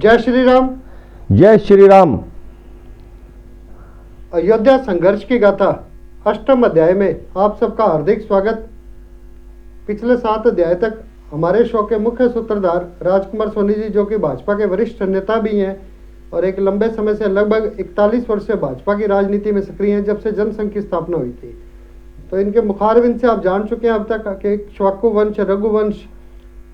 जय श्री राम। जय श्री राम। अयोध्या संघर्ष की गाथा अष्टम अध्याय में आप सबका हार्दिक स्वागत। पिछले 7 अध्याय तक हमारे शो के मुख्य सूत्रधार राजकुमार सोनी जी, जो कि भाजपा के वरिष्ठ नेता भी हैं और एक लंबे समय से लगभग 41 वर्ष से भाजपा की राजनीति में सक्रिय हैं, जब से जनसंघ की स्थापना हुई थी। तो इनके मुखारबिंद से आप जान चुके हैं अब तक कि श्वाकु वंश, रघुवंश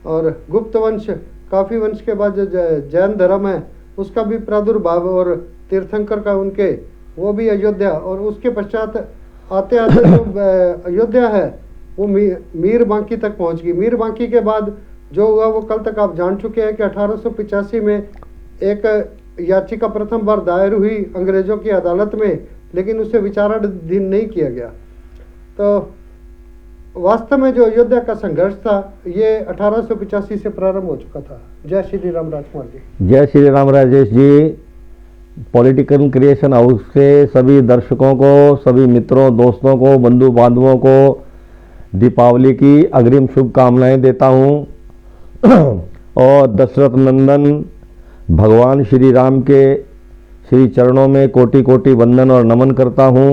और गुप्त वंश, काफी वंश के बाद जो जैन धर्म है उसका भी प्रादुर्भाव और तीर्थंकर का उनके वो भी अयोध्या, और उसके पश्चात आते आते जो अयोध्या है वो मीर बांकी तक पहुंच गई। मीर बांकी के बाद जो हुआ वो कल तक आप जान चुके हैं कि 1885 में एक याचिका प्रथम बार दायर हुई अंग्रेजों की अदालत में, लेकिन उसे विचाराधीन नहीं किया गया। तो वास्तव में जो अयोध्या का संघर्ष था ये 1885 से प्रारंभ हो चुका था। जय श्री राम राजकुमार जी। जय Shri Ram Rajesh ji. Political creation house के सभी दर्शकों को, सभी मित्रों, दोस्तों को, बंधु बांधवों को दीपावली की अग्रिम शुभकामनाएं देता हूं और दशरथ नंदन भगवान श्री राम के श्री चरणों में कोटि कोटि वंदन और नमन करता हूं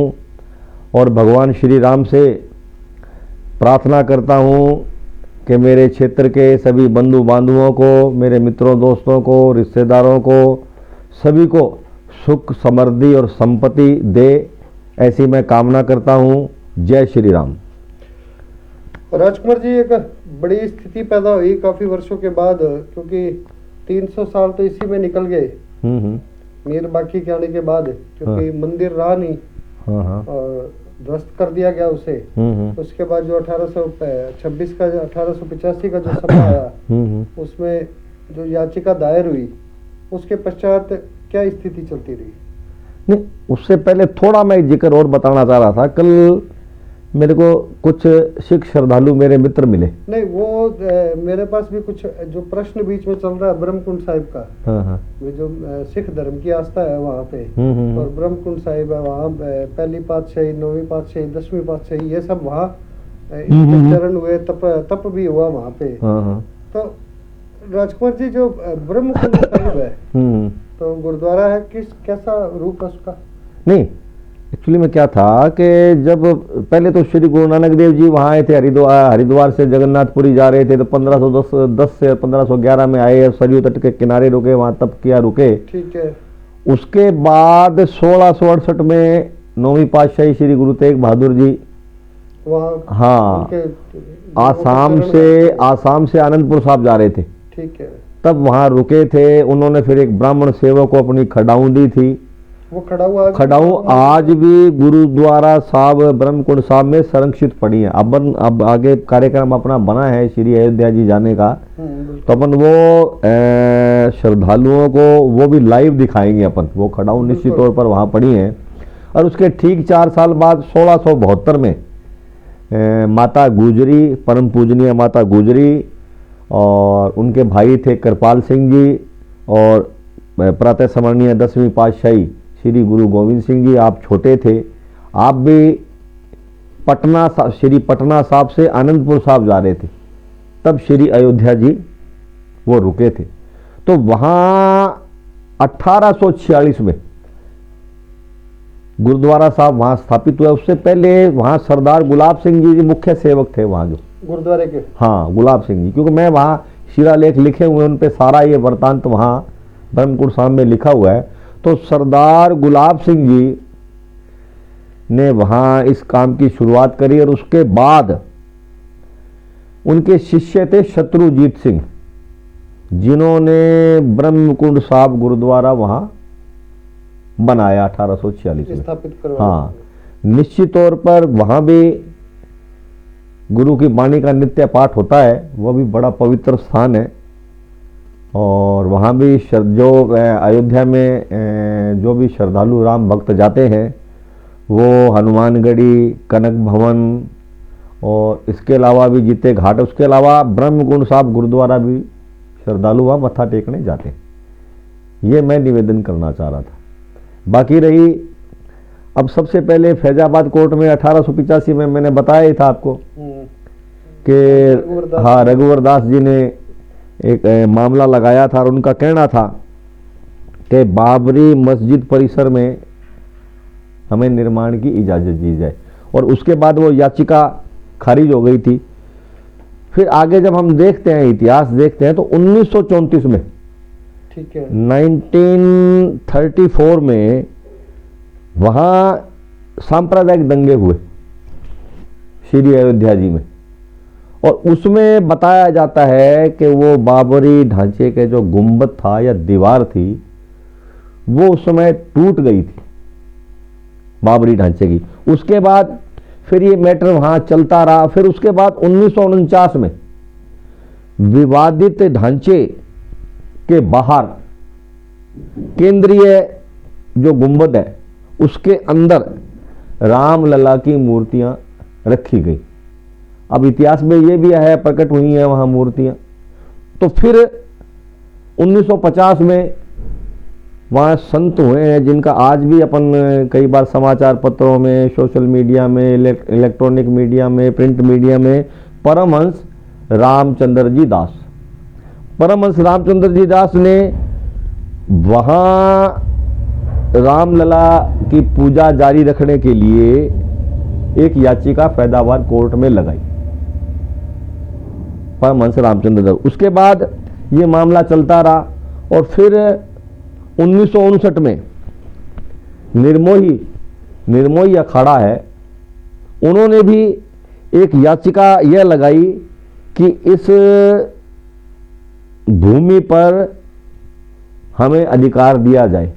और भगवान श्री राम से प्रार्थना करता हूं कि मेरे क्षेत्र के सभी बंधु बांधवों को, मेरे मित्रों दोस्तों को, रिश्तेदारों को, सभी को सुख समृद्धि और संपत्ति दे, ऐसी मैं कामना करता हूं। जय श्री राम। राजकुमार जी, एक बड़ी स्थिति पैदा हुई काफी वर्षों के बाद, क्योंकि 300 साल तो इसी में निकल गए मीर बांकी के आने के बाद, क्योंकि मंदिर रहा नहीं और ध्वस्त कर दिया गया उसे। उसके बाद जो 1826 का 1885 का जो समय आया उसमें जो याचिका दायर हुई, उसके पश्चात क्या स्थिति चलती रही? नहीं, उससे पहले थोड़ा मैं जिक्र और बताना चाह रहा था। कल मेरे को कुछ सिख श्रद्धालु मेरे मित्र मिले। नहीं, वो मेरे पास भी कुछ जो प्रश्न बीच में चल रहा है ब्रह्मकुंड साहिब का, वो जो सिख धर्म की आस्था है वहाँ पे, और ब्रह्मकुंड साहिब है वहाँ, पहली पातशाही, 9वीं पातशाही, 10वीं पातशाही, ये सब वहाँ चरण हुए, तप भी हुआ वहाँ पे। तो राजकुमार जी, जो ब्रह्मकुंड साहिब है तो गुरुद्वारा है, कैसा रूप है उसका? नहीं, एक्चुअली में क्या था कि जब पहले तो श्री गुरु नानक देव जी वहाँ आए थे, हरिद्वार से जगन्नाथपुरी जा रहे थे, तो 1510 से 1511 में आए, सरयू तट के किनारे रुके, वहाँ तप किया, रुके। ठीक है। उसके बाद 1668 में 9वीं पातशाही श्री गुरु तेग बहादुर जी वहाँ आसाम से आनंदपुर साहब जा रहे थे। ठीक है। तब वहाँ रुके थे। उन्होंने फिर एक ब्राह्मण सेवक को अपनी खड़ाऊ दी थी। वो खड़ाऊ आज भी गुरुद्वारा साहब ब्रह्मकुंड साहब में संरक्षित पड़ी है। अब आगे कार्यक्रम अपना बना है श्री अयोध्या जी जाने का, तो अपन वो श्रद्धालुओं को वो भी लाइव दिखाएंगे। अपन वो खड़ाऊ निश्चित तौर पर वहाँ पड़ी है। और उसके ठीक 4 साल बाद 1672 में माता गुजरी, परम पूजनीय माता गुजरी और उनके भाई थे कृपाल सिंह जी और प्रातः स्मरणीय 10वीं पातशाही श्री गुरु गोविंद सिंह जी। आप छोटे थे, आप भी श्री पटना साहब से आनंदपुर साहब जा रहे थे, तब श्री अयोध्या जी वो रुके थे। तो वहाँ 1846 में गुरुद्वारा साहब वहाँ स्थापित हुआ। उससे पहले वहाँ सरदार गुलाब सिंह जी मुख्य सेवक थे वहाँ जो गुरुद्वारे के। हाँ, गुलाब सिंह जी, क्योंकि मैं वहाँ शिलालेख लिखे हुए, उन पे सारा ये वृतांत वहाँ ब्रह्मकुंड साहब में लिखा हुआ है। तो सरदार गुलाब सिंह जी ने वहाँ इस काम की शुरुआत करी और उसके बाद उनके शिष्य थे शत्रुजीत सिंह, जिन्होंने ब्रह्मकुंड साहब गुरुद्वारा वहाँ बनाया 1846 में स्थापित करवाया। हाँ, निश्चित तौर पर वहाँ भी गुरु की वाणी का नित्य पाठ होता है। वो भी बड़ा पवित्र स्थान है। और वहाँ भी जो अयोध्या में जो भी श्रद्धालु राम भक्त जाते हैं वो हनुमानगढ़ी, कनक भवन और इसके अलावा भी जितने घाट, उसके अलावा ब्रह्मकुंड साहब गुरुद्वारा भी श्रद्धालु वहाँ मत्था टेकने जाते हैं। ये मैं निवेदन करना चाह रहा था। बाकी रही अब सबसे पहले फैजाबाद कोर्ट में 1885 में मैंने बताया ही था आपको कि हाँ, रघुवर दास जी ने एक मामला लगाया था और उनका कहना था कि बाबरी मस्जिद परिसर में हमें निर्माण की इजाज़त दी जाए, और उसके बाद वो याचिका खारिज हो गई थी। फिर आगे जब हम देखते हैं, इतिहास देखते हैं, तो 1934 में, ठीक है, 1934 में वहां सांप्रदायिक दंगे हुए श्री अयोध्या जी में, और उसमें बताया जाता है कि वो बाबरी ढांचे के जो गुंबद था या दीवार थी, वो उस समय टूट गई थी बाबरी ढांचे की। उसके बाद फिर ये मैटर वहां चलता रहा। फिर उसके बाद 1949 में विवादित ढांचे के बाहर केंद्रीय जो गुंबद है उसके अंदर रामलला की मूर्तियां रखी गई। अब इतिहास में ये भी है, प्रकट हुई हैं वहां मूर्तियां। तो फिर 1950 में वहाँ संत हुए हैं जिनका आज भी अपन कई बार समाचार पत्रों में, सोशल मीडिया में, इलेक्ट्रॉनिक मीडिया में, प्रिंट मीडिया में, परमहंस रामचंद्र जी दास। परमहंस रामचंद्र जी दास ने वहाँ रामलला की पूजा जारी रखने के लिए एक याचिका फैजाबाद कोर्ट में लगाई, परमहंस रामचंद्र दास। उसके बाद ये मामला चलता रहा, और फिर 1959 में निर्मोही अखाड़ा है, उन्होंने भी एक याचिका यह लगाई कि इस भूमि पर हमें अधिकार दिया जाए,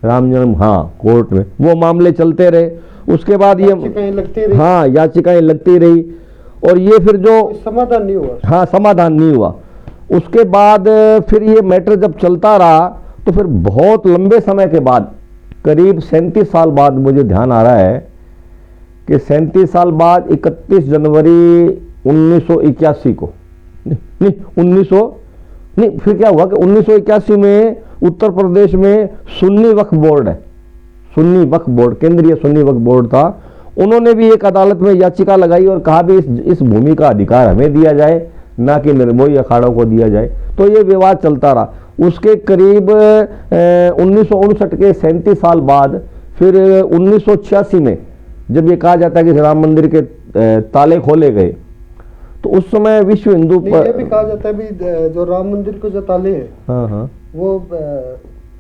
राम जन्म, हाँ, कोर्ट में वो मामले चलते रहे। उसके बाद ये याचिकाएं लगती रही, हाँ, याचिकाएं लगती रही, और ये फिर जो समाधान नहीं हुआ, हाँ, समाधान नहीं हुआ। उसके बाद फिर ये मैटर जब चलता रहा, तो फिर बहुत लंबे समय के बाद, करीब 37 साल बाद, मुझे ध्यान आ रहा है कि 37 साल बाद 31 जनवरी 1981 को, नहीं, फिर क्या हुआ कि 1981 में उत्तर प्रदेश में सुन्नी वक्फ बोर्ड है, सुन्नी वक्फ बोर्ड, केंद्रीय सुन्नी वक्फ बोर्ड था, उन्होंने भी एक अदालत में याचिका लगाई और कहा भी इस भूमि का अधिकार हमें दिया जाए, ना कि निर्मोही अखाड़ों को दिया जाए। तो ये विवाद चलता रहा। उसके करीब 1959 के 37 साल बाद फिर 1986 में जब ये कहा जाता है कि राम मंदिर के ताले खोले गए, तो उस समय विश्व हिंदू ये भी कहा जाता है भी जो राम मंदिर को जो ताले हैं, हाँ हाँ, वो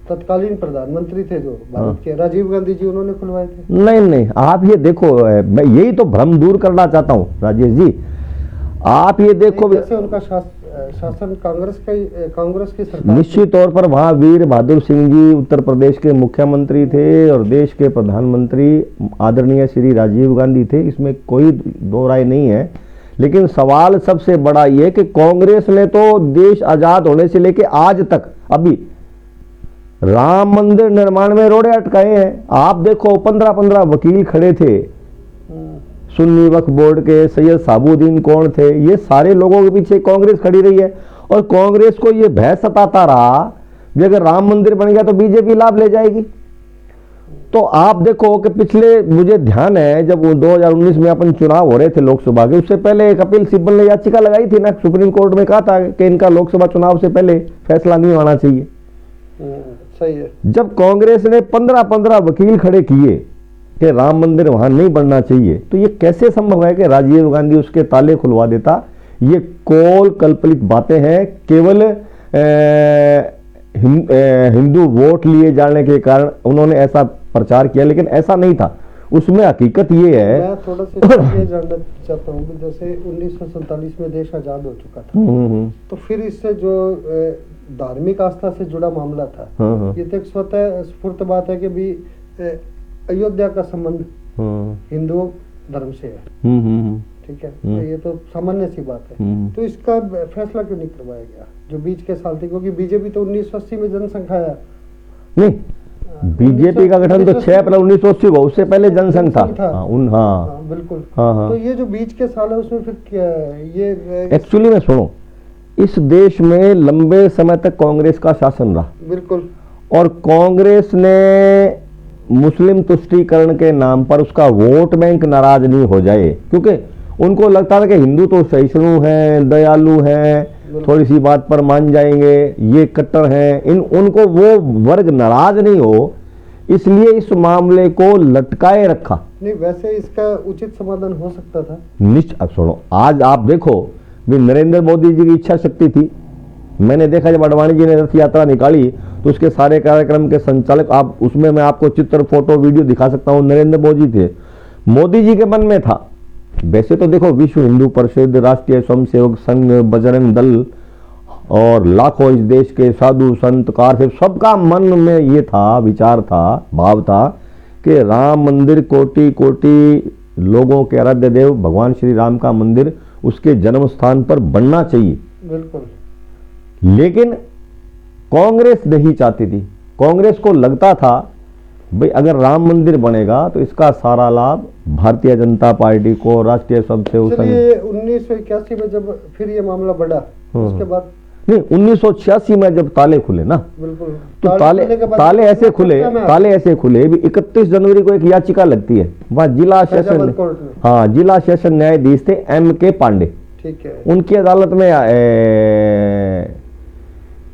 तत्कालीन प्रधानमंत्री थे जो भारत के, राजीव गांधी जी, उन्होंने खुलवाए थे। नहीं, आप ये देखो, मैं यही तो भ्रम दूर करना चाहता हूँ राजेश जी। आप ये देखो, जैसे उनका शासन कांग्रेस की सरकार, निश्चित तौर पर वहाँ वीर बहादुर सिंह जी उत्तर प्रदेश के मुख्यमंत्री थे, और देश के प्रधानमंत्री आदरणीय श्री राजीव गांधी थे, इसमें कोई दो राय नहीं है। लेकिन सवाल सबसे बड़ा ये कि कांग्रेस ने तो देश आजाद होने से लेके आज तक अभी राम मंदिर निर्माण में रोड़े अटकाए हैं। आप देखो, 15 वकील खड़े थे सुन्नी वक्फ बोर्ड के, सैयद साबुद्दीन कौन थे, ये सारे लोगों के पीछे कांग्रेस खड़ी रही है। और कांग्रेस को ये भय सताता रहा कि अगर राम मंदिर बन गया तो बीजेपी लाभ ले जाएगी। तो आप देखो कि पिछले, मुझे ध्यान है जब 2019 में अपन चुनाव हो रहे थे लोकसभा के, उससे पहले कपिल सिब्बल ने याचिका लगाई थी ना सुप्रीम कोर्ट में, कहा था कि इनका लोकसभा चुनाव से पहले फैसला नहीं होना चाहिए। सही है। जब कांग्रेस ने 15 वकील खड़े किए कि राम मंदिर वहां नहीं बनना चाहिए, तो ये कैसे संभव है कि राजीव गांधी उसके ताले खुलवा देता? ये कोल कल्पित बातें हैं, केवल हिंदू वोट लिए जाने के कारण उन्होंने ऐसा प्रचार किया, लेकिन ऐसा नहीं था। उसमें हकीकत ये है, मैं थोड़ा सा ये जानना चाहता हूँ कि जैसे 1947 में देश आजाद हो चुका था, तो फिर इससे जो धार्मिक आस्था से जुड़ा मामला था, ये तो एक स्वतः स्फूर्त बात है कि भी अयोध्या का संबंध हिंदू धर्म से है, ठीक है, तो ये तो सामान्य सी बात है। तो इसका फैसला क्यों नहीं करवाया गया जो बीच के साल थी? क्योंकि बीजेपी तो 1980 में जनसंख्या है, नहीं, बीजेपी का गठन तो 6 अप्रैल 1980 को, उससे पहले जनसंघ था। बिल्कुल। तो ये जो बीच के साल है उसमें फिर क्या ये एक्चुअली में सुनो, इस देश में लंबे समय तक कांग्रेस का शासन रहा, बिल्कुल, और कांग्रेस ने मुस्लिम तुष्टीकरण के नाम पर उसका वोट बैंक नाराज नहीं हो जाए, क्योंकि उनको लगता था कि हिंदू तो सहिष्णु हैं, दयालु हैं, थोड़ी सी बात पर मान जाएंगे, ये कट्टर हैं, उनको वो वर्ग नाराज नहीं हो, इसलिए इस मामले को लटकाए रखा। नहीं, वैसे इसका उचित समाधान हो सकता था। निश्चित। अब सुनो, आज आप देखो भी नरेंद्र मोदी जी की इच्छा शक्ति थी। मैंने देखा जब अडवाणी जी ने रथ यात्रा निकाली तो उसके सारे कार्यक्रम के संचालक, आप उसमें मैं आपको चित्र, फोटो, वीडियो दिखा सकता हूं, नरेंद्र मोदी थे। मोदी जी के मन में था। वैसे तो देखो, विश्व हिंदू परिषद, राष्ट्रीय स्वयंसेवक संघ, बजरंग दल और लाखों इस देश के साधु संत कार, सबका मन में ये था, विचार था, भाव था कि राम मंदिर कोटि कोटि लोगों के आराध्य देव भगवान श्री राम का मंदिर उसके जन्म स्थान पर बनना चाहिए। बिल्कुल। लेकिन कांग्रेस नहीं चाहती थी। कांग्रेस को लगता था भाई अगर राम मंदिर बनेगा तो इसका सारा लाभ भारतीय जनता पार्टी को, राष्ट्रीय स्वयंसेवक संघ। 1981 में जब फिर ये मामला बढ़ा, उसके बाद नहीं, 1986 में जब ताले खुले ना, बिल्कुल, तो ताले ऐसे खुले भी 31 जनवरी को एक याचिका लगती है वहाँ जिला सेशन, हाँ, जिला सेशन न्यायाधीश थे M.K. पांडे, ठीक है, उनकी अदालत में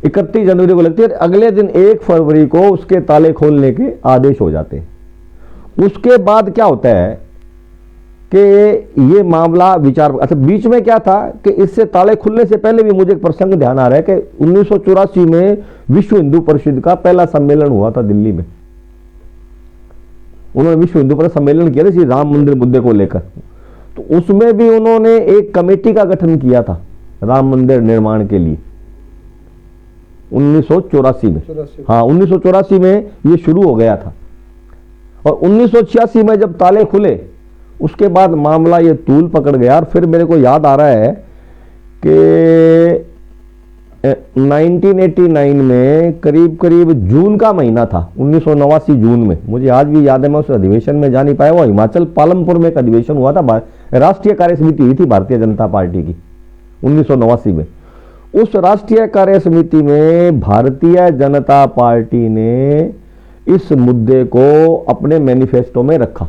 31 जनवरी को लगती है। अगले दिन 1 फरवरी को उसके ताले खोलने के आदेश हो जाते हैं। उसके बाद क्या होता है कि ये मामला विचार, अच्छा बीच में क्या था कि इससे ताले खुलने से पहले भी मुझे एक प्रसंग ध्यान आ रहा है कि 1984 में विश्व हिंदू परिषद का पहला सम्मेलन हुआ था दिल्ली में। उन्होंने विश्व हिंदू परिषद सम्मेलन किया था इसी राम मंदिर मुद्दे को लेकर, तो उसमें भी उन्होंने एक कमेटी का गठन किया था राम मंदिर निर्माण के लिए 1984 में। हाँ, 1984 में ये शुरू हो गया था और 1986 में जब ताले खुले उसके बाद मामला ये तूल पकड़ गया। और फिर मेरे को याद आ रहा है कि 1989 में करीब करीब जून का महीना था, 1989 जून में, मुझे आज भी याद है, मैं उस अधिवेशन में जा नहीं पाया। वो हिमाचल पालमपुर में एक अधिवेशन हुआ था, राष्ट्रीय कार्य समिति हुई थी भारतीय जनता पार्टी की 1989 में। उस राष्ट्रीय कार्य समिति में भारतीय जनता पार्टी ने इस मुद्दे को अपने मैनिफेस्टो में रखा।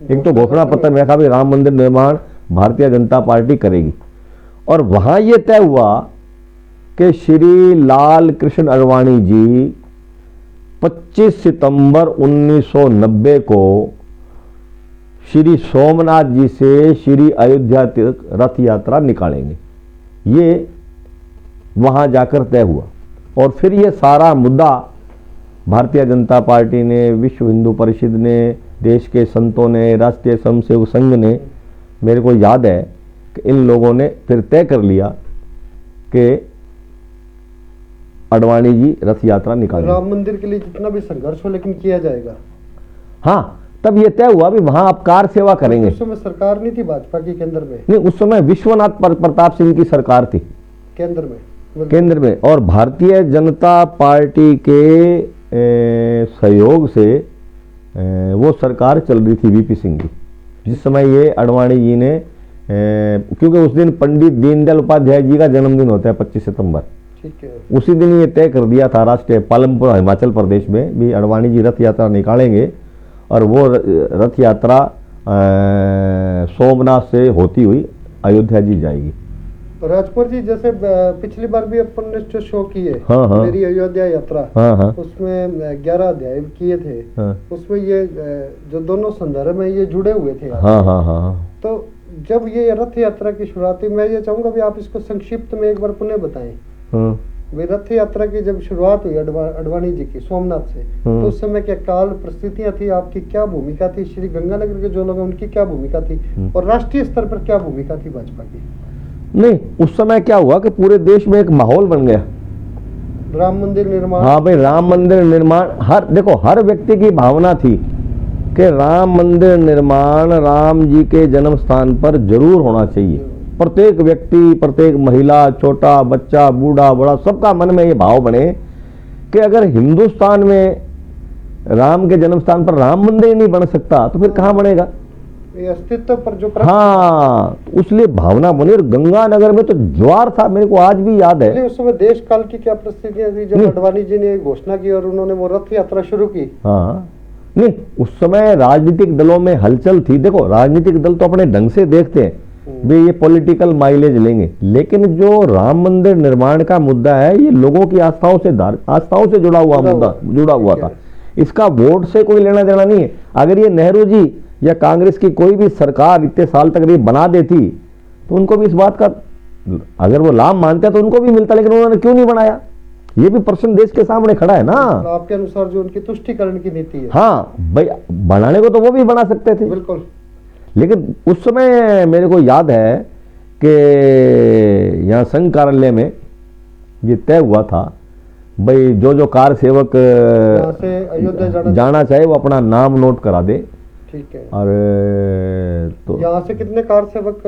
एक तो घोषणा पत्र में रखा भी राम मंदिर निर्माण भारतीय जनता पार्टी करेगी, और वहां यह तय हुआ कि श्री लाल कृष्ण अडवाणी जी 25 सितंबर 1990 को श्री सोमनाथ जी से श्री अयोध्या तक रथ यात्रा निकालेंगे। ये वहां जाकर तय हुआ और फिर ये सारा मुद्दा भारतीय जनता पार्टी ने, विश्व हिंदू परिषद ने, देश के संतों ने, राष्ट्रीय स्वयंसेवक संघ ने, मेरे को याद है कि इन लोगों ने फिर तय कर लिया कि अडवाणी जी रथ यात्रा निकालेंगे। राम मंदिर के लिए जितना भी संघर्ष हो लेकिन किया जाएगा। हाँ, तब ये तय हुआ भी वहां आप कार सेवा करेंगे। उस समय सरकार नहीं थी भाजपा की केंद्र में? नहीं, उस समय विश्वनाथ प्रताप सिंह की सरकार थी केंद्र में, और भारतीय जनता पार्टी के सहयोग से वो सरकार चल रही थी वीपी सिंह की, जिस समय ये अडवाणी जी ने, क्योंकि उस दिन पंडित दीनदयाल उपाध्याय जी का जन्मदिन होता है 25 सितंबर, ठीक है, उसी दिन ये तय कर दिया था राष्ट्रीय पालमपुर हिमाचल प्रदेश में भी अडवाणी जी रथ यात्रा निकालेंगे और वो रथ यात्रा सोमनाथ से होती हुई अयोध्या जी जाएगी। राजकुमार जी, जैसे पिछली बार भी अपन ने जो शो किए, हाँ, मेरी अयोध्या यात्रा, हाँ, उसमें 11 अध्याय किए थे, हाँ, उसमें ये जो दोनों संदर्भ में ये जुड़े हुए थे, हाँ। तो जब ये रथ यात्रा की शुरुआत हुई, मैं ये चाहूंगा भी आप इसको संक्षिप्त में एक बार पुनः बताएं। वे रथ यात्रा की जब शुरुआत हुई अडवाणी जी की सोमनाथ से, तो उस समय क्या काल परिस्थितियां थी, आपकी क्या भूमिका थी, श्री गंगानगर के जो लोग हैं उनकी क्या भूमिका थी, और राष्ट्रीय स्तर पर क्या भूमिका थी भाजपा की? नहीं, उस समय क्या हुआ कि पूरे देश में एक माहौल बन गया, राम मंदिर निर्माण। हाँ भाई, राम मंदिर निर्माण, हर व्यक्ति की भावना थी कि राम मंदिर निर्माण राम जी के जन्म स्थान पर जरूर होना चाहिए। प्रत्येक व्यक्ति, प्रत्येक महिला, छोटा बच्चा, बूढ़ा बड़ा, सबका मन में ये भाव बने कि अगर हिंदुस्तान में राम के जन्म स्थान पर राम मंदिर नहीं बन सकता तो फिर कहां बनेगा? अस्तित्व पर जो हाँ, उसलिए भावना बनी और गंगानगर में तो ज्वार था, मेरे को आज भी याद है। उस समय देश काल की क्या परिस्थितियां थी जब अडवाणी जी ने घोषणा की और उन्होंने वो रथ यात्रा शुरू की? हाँ, नहीं, उस समय राजनीतिक दलों में हलचल थी। देखो, राजनीतिक दल तो अपने ढंग से देखते हैं, वे ये पॉलिटिकल माइलेज लेंगे, लेकिन जो राम मंदिर निर्माण का मुद्दा है ये लोगों की आस्थाओं से जुड़ा हुआ था। इसका वोट से कोई लेना देना नहीं है। अगर ये नेहरू जी या कांग्रेस की कोई भी सरकार इतने साल तक ये बना देती तो उनको भी इस बात का, अगर वो लाभ मानते तो उनको भी मिलता, लेकिन उन्होंने क्यों नहीं बनाया? ये भी प्रश्न देश के सामने खड़ा है ना। आपके अनुसार जो उनकी तुष्टिकरण की नीति है, हाँ भाई, बनाने को तो वो भी बना सकते थे, बिल्कुल। लेकिन उस समय मेरे को याद है कि यहाँ संघ कार्यालय में ये तय हुआ था भाई जो कार सेवक से अयोध्या जाना चाहे वो अपना नाम नोट करा दे। ठीक है। और तो यहाँ से कितने कार सेवक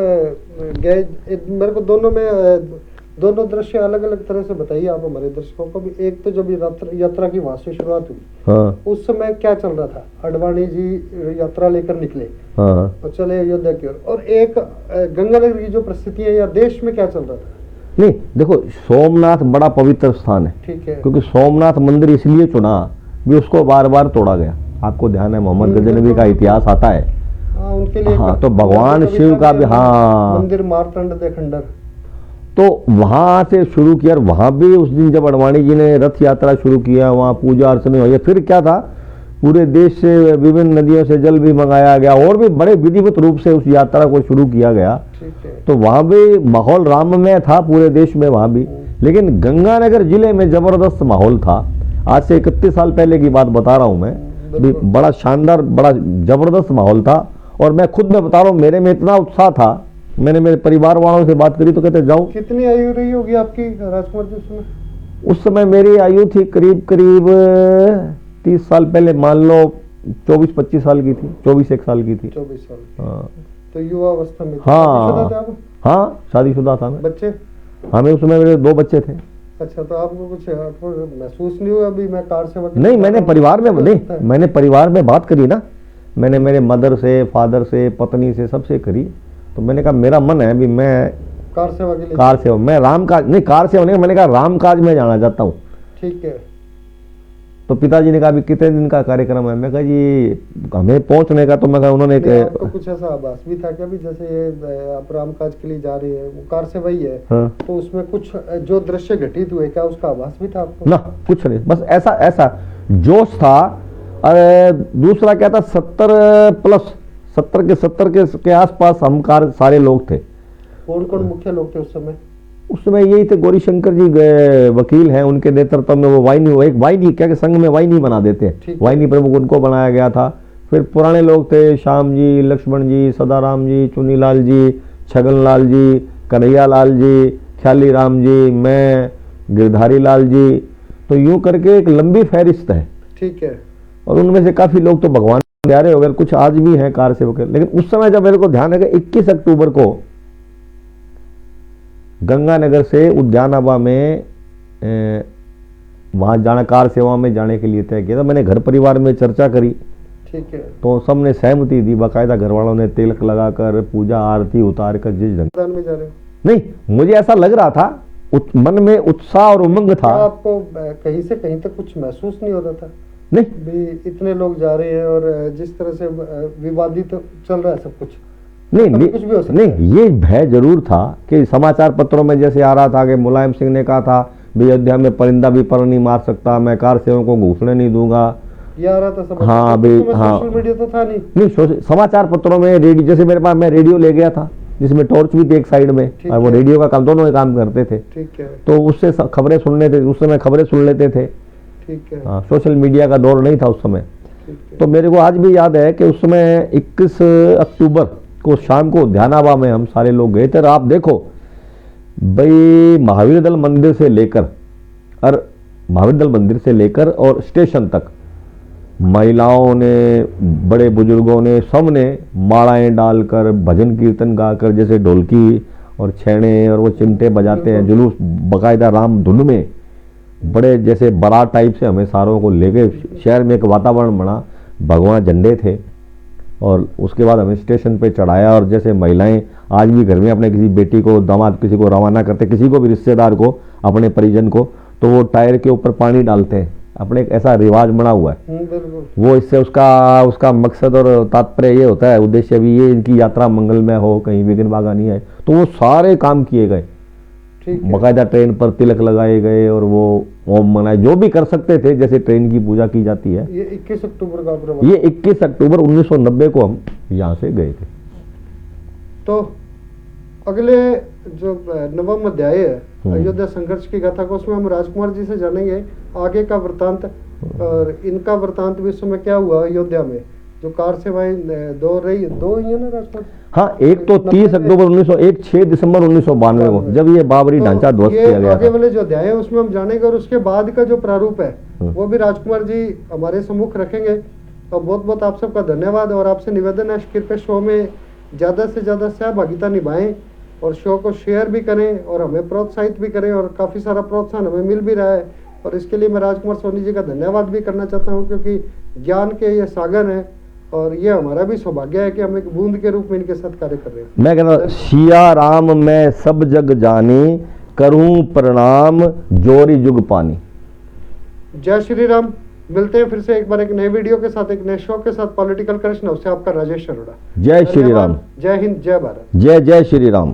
गए? मेरे को दोनों दृश्य अलग अलग तरह से बताइए आप हमारे दर्शकों को भी। एक तो जब यात्रा की वहां से शुरुआत हुई, हाँ, उस समय क्या चल रहा था? अडवाणी जी यात्रा लेकर निकले, हाँ, और चले अयोध्या की ओर, और एक गंगानगर की जो परिस्थिति है या देश में क्या चल रहा था? नहीं देखो, सोमनाथ बड़ा पवित्र स्थान है, ठीक है, क्योंकि सोमनाथ मंदिर इसलिए चुना भी उसको बार बार तोड़ा गया। आपको ध्यान है मोहम्मद गजनवी का इतिहास आता है। हाँ, उनके लिए हाँ, तो भगवान शिव का भी, हाँ, मंदिर मारतंड दे खंडर, तो वहां से शुरू किया। और वहां भी उस दिन जब अडवाणी जी ने रथ यात्रा शुरू किया, वहां पूजा अर्चना हुई। फिर क्या था, पूरे देश से विभिन्न नदियों से जल भी मंगाया गया और भी बड़े विधिवत रूप से उस यात्रा को शुरू किया गया। तो वहां भी माहौल राममय था पूरे देश में वहां भी। लेकिन गंगानगर जिले में जबरदस्त माहौल था। आज से 31 साल पहले की बात बता रहा हूं मैं, भी बड़ा शानदार, बड़ा जबरदस्त माहौल था। और मैं खुद में बता रहा हूँ, मेरे में इतना उत्साह था, मैंने मेरे परिवार वालों से बात करी तो कहते जाओ। कितनी आयु रही होगी आपकी राजकुमार जी उस समय? उस समय मेरी आयु थी करीब 30 साल पहले, मान लो 24-25 साल की थी, 24-1 साल की थी। 24 साल। हाँ, तो युवा अवस्था में हाँ, हाँ, शादीशुदा था मैं। बच्चे? हाँ, मैं उसमें मेरे 2 बच्चे थे। अच्छा, तो आपको कुछ महसूस नहीं हुआ अभी मैं कार सेवा? नहीं, मैंने परिवार में बात करी ना, मैंने मेरे मदर से, फादर से, पत्नी से, सबसे करी। तो मैंने कहा मेरा मन है भी मैं कार सेवा के लिए, कार सेवा, मैं राम काज नहीं, कार सेवा नहीं, मैंने कहा राम काज में जाना चाहता हूँ। ठीक है। तो पिताजी ने कहा भी कितने दिन का कार्यक्रम है? मैं कहा जी हमें पहुंचने का। तो मैं कहा उन्होंने आपको कुछ ऐसा आभास भी था क्या भी जैसे ये आप राम काज के लिए जा रहे हैं, वो कार सेवा ही है? हाँ। तो उसमें कुछ जो दृश्य घटित हुए, क्या उसका आभास भी था आपको? ना, कुछ नहीं, बस ऐसा जोश था। दूसरा क्या था, 70 के आसपास हम सारे लोग थे। कौन कौन मुख्य लोग थे उस समय? उस समय यही थे, गौरी शंकर जी वकील हैं, उनके नेतृत्व में वो वाहिनी क्या संघ में वाहिनी बना देते हैं, वाहिनी प्रमुख उनको बनाया गया था। फिर पुराने लोग थे, श्याम जी, लक्ष्मण जी, सदाराम जी, चुनीलाल जी, छगन लाल जी, कन्हैया लाल जी, ख्याली राम जी, मैं, गिरधारी लाल जी। तो यूं करके एक लंबी फहरिस्त है। ठीक है। और उनमें से काफी लोग तो भगवान प्यारे हो गए, कुछ आज भी हैं कार सेवक। लेकिन उस समय जब मेरे को ध्यान है कि 21 अक्टूबर को गंगानगर से उद्यानाबा में वहां जाना, कार सेवा में जाने के लिए तय किया था। मैंने घर परिवार में चर्चा करी, ठीक है, तो सबने सहमति दी। बाकायदा घर वालों ने तिलक लगाकर, पूजा आरती उतार कर जिस ढंग में जा रहे हो। नहीं, मुझे ऐसा लग रहा था, मन में उत्साह और उमंग था। आपको कहीं से कहीं तक कुछ महसूस नहीं होता था? नहीं भी इतने लोग जा रहे हैं और जिस तरह से विवादित तो चल रहा है सब कुछ, नहीं, कुछ भी हो सकता नहीं, ये भय जरूर था कि समाचार पत्रों में जैसे आ रहा था कि मुलायम सिंह ने कहा था भी अयोध्या में परिंदा भी पर नहीं मार सकता, मैं कार सेवकों को घुसने नहीं दूंगा, ये आ रहा था सब। हाँ भाई, हाँ, सोशल मीडिया तो था नहीं, समाचार पत्रों में, रेडियो, जैसे मेरे पास, मैं रेडियो ले गया था जिसमें टॉर्च भी थी एक साइड में, और वो रेडियो का काम, दोनों काम करते थे। ठीक है। तो उससे खबरें सुनने थे, उस समय खबरें सुन लेते थे। ठीक है। हाँ, सोशल मीडिया का दौर नहीं था उस समय। तो मेरे को आज भी याद है कि उस समय 21 अक्टूबर को शाम को उद्यानाबा में हम सारे लोग गए थे। और आप देखो भाई, महावीर दल मंदिर से लेकर और स्टेशन तक महिलाओं ने, बड़े बुजुर्गों ने, सबने मालाएं डालकर, भजन कीर्तन गाकर, जैसे ढोलकी और छेने और वो चिमटे बजाते हैं, जुलूस बाकायदा राम धुन में, बड़े जैसे बारात टाइप से हमें सारों को लेके शहर में एक वातावरण बना, भगवान झंडे थे। और उसके बाद हमें स्टेशन पे चढ़ाया। और जैसे महिलाएं आज भी घर में अपने किसी बेटी को, दामाद किसी को रवाना करते, किसी को भी रिश्तेदार को, अपने परिजन को, तो वो टायर के ऊपर पानी डालते हैं, अपने एक ऐसा रिवाज बना हुआ है। बिल्कुल। वो इससे उसका उसका मकसद और तात्पर्य ये होता है, उद्देश्य भी ये इनकी यात्रा मंगलमय हो, कहीं विघ्न बाधा नहीं आए। तो वो सारे काम किए गए, ठीक है। बाकायदा ट्रेन पर तिलक लगाए गए और वो ओम मनाए, जो भी कर सकते थे, जैसे ट्रेन की पूजा की जाती है। ये 21 अक्टूबर का प्रवास। ये 21 अक्टूबर 1990 को हम यहाँ से गए थे। तो अगले जो नवम अध्याय है अयोध्या संघर्ष की गाथा को, उसमें हम राजकुमार जी से जानेंगे आगे का वृतांत और इनका वृतांत भी उस समय क्या हुआ अयोध्या में, जो कार सेवाएं दो ही है ना राजकुमार। हाँ, एक तो 30 अक्टूबर 1901, 6 दिसंबर 1992 को जब ये बाबरी तो ढांचा ध्वस्त किया गया आगे था। वाले जो अध्याय है उसमें हम जानेंगे और उसके बाद का जो प्रारूप है वो भी राजकुमार जी हमारे सम्मुख रखेंगे। तो बहुत बहुत आप सबका धन्यवाद और आपसे निवेदन है कृपया शो में ज़्यादा से ज़्यादा सहभागिता निभाएं और शो को शेयर भी करें और हमें प्रोत्साहित भी करें, और काफ़ी सारा प्रोत्साहन हमें मिल भी रहा है। और इसके लिए मैं राजकुमार सोनी जी का धन्यवाद भी करना चाहता हूं, क्योंकि ज्ञान के ये सागर हैं और ये हमारा भी सौभाग्य है कि हम एक बूंद के रूप में इनके साथ कार्य कर रहे हैं। मैं कहता सिया राम मैं सब जग जानी, करूं प्रणाम जोरी जुग पानी। जय श्री राम। मिलते हैं फिर से एक बार एक नए वीडियो के साथ, एक नए शो के साथ। पॉलिटिकल कृष्ण, उससे आपका राजेश अरोड़ा। जय श्री राम। जय हिंद, जय भारत। जय जय श्री राम।